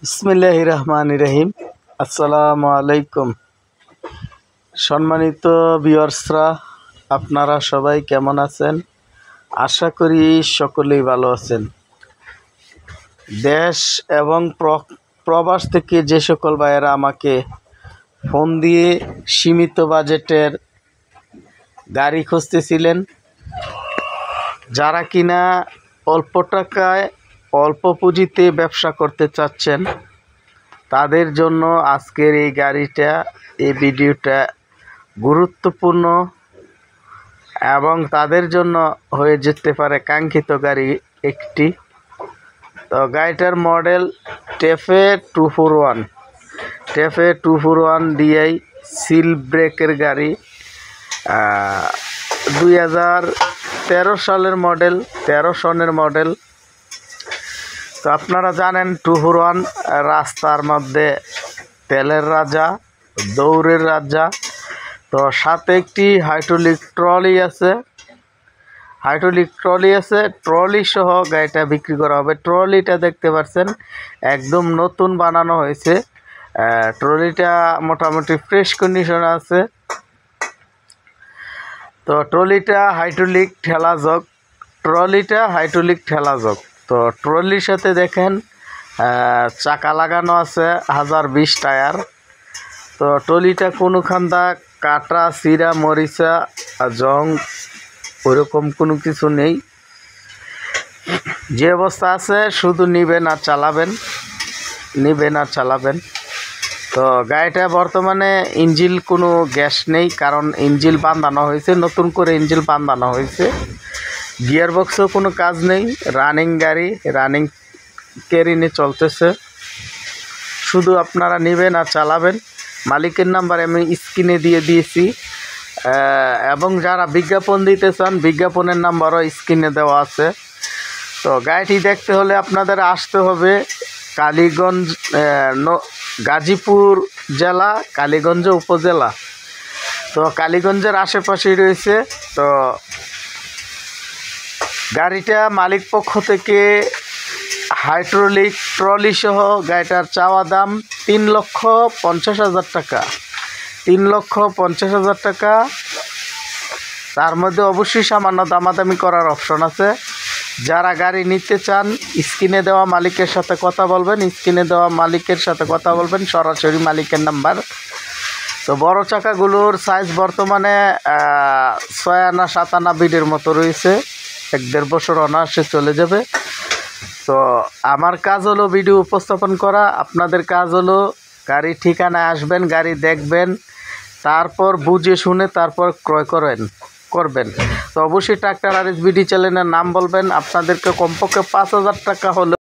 বিসমিল্লাহির রহমানির রহিম। আসসালামু আলাইকুম। সম্মানিত ভিউয়ার্সরা, আপনারা সবাই কেমন আছেন? আশা করি সকলেই ভালো আছেন। দেশ এবং প্রবাস থেকে যে সকল ভাইয়েরা আমাকে ফোন দিয়ে সীমিত বাজেটের গাড়ি খুঁজতেছিলেন, যারা কিনা অল্প টাকায় অল্প পুঁজিতে ব্যবসা করতে চাচ্ছেন, তাদের জন্য আজকের এই ভিডিওটা গুরুত্বপূর্ণ এবং তাদের জন্য হয়ে যেতে পারে কাঙ্ক্ষিত গাড়ি একটি। তো গাড়িটার মডেল টেফে 241 ডিআই সিল ব্রেকের গাড়ি, 2013 সালের মডেল, 13 সনের মডেল। তো আপনারা জানেন 241 রাস্তার মধ্যে তেলের রাজা, দৌড়ের রাজা। তো সাথে একটি হাইড্রোলিক ট্রলি আছে, ট্রলি সহ গাড়িটা বিক্রি করা হবে। ট্রলিটা দেখতে পাচ্ছেন একদম নতুন বানানো হয়েছে। ট্রলিটা মোটামুটি ফ্রেশ কন্ডিশনে আছে। তো ট্রলিটা হাইড্রোলিক ঠেলাযোগ। তো ট্রলির সাথে দেখেন চাকা লাগানো আছে 1020 টায়ার। তো ট্রলিটা কোনোখানটা কাটা চিরা মরিচা জং ওইরকম কোনো কিছু নেই, যে অবস্থা আছে। শুধু নিবেন আর চালাবেন। তো গাড়িটা বর্তমানে ইঞ্জিল কোনো গ্যাস নেই, কারণ ইঞ্জিল বাঁধানো হয়েছে, নতুন করে ইঞ্জিল বাঁধানো হয়েছে। গিয়ার বক্সও কোনো কাজ নেই, রানিং গাড়ি, রানিং ক্যারিনে চলতেছে। শুধু আপনারা নেবেন আর চালাবেন। মালিকের নাম্বার আমি স্ক্রিনে দিয়ে দিয়েছি, এবং যারা বিজ্ঞাপন দিতে চান বিজ্ঞাপনের নাম্বারও স্ক্রিনে দেওয়া আছে। তো গাড়িটি দেখতে হলে আপনাদের আসতে হবে কালীগঞ্জ, গাজীপুর জেলা, কালীগঞ্জ উপজেলা। তো কালীগঞ্জের আশেপাশেই রয়েছে। তো গাড়িটা মালিক পক্ষ থেকে হাইড্রোলিক ট্রলি সহ গাড়িটার চাওয়া দাম 3,50,000 টাকা। 3,50,000 টাকা। তার মধ্যে অবশ্যই সামান্য দামাদামি করার অপশন আছে। যারা গাড়ি নিতে চান স্ক্রিনে দেওয়া মালিকের সাথে কথা বলবেন, সরাসরি মালিকের নাম্বার। তো বড় চাকাগুলোর সাইজ বর্তমানে 6 আনা 7 আনা বিডের মতো রয়েছে, 1-1.5 বছর অনায়াসে চলে যাবে। তো আমার কাজ হলো ভিডিও উপস্থাপন করা, আপনাদের কাজ হলো গাড়ি ঠিকানায় আসবেন, গাড়ি দেখবেন, তারপর বুঝে শুনে তারপর ক্রয় করবেন। তো অবশ্যই ট্রাক্টর RSBD চ্যানেলের নাম বলবেন। আপনাদেরকে কমপক্ষে 5,000 টাকা হলে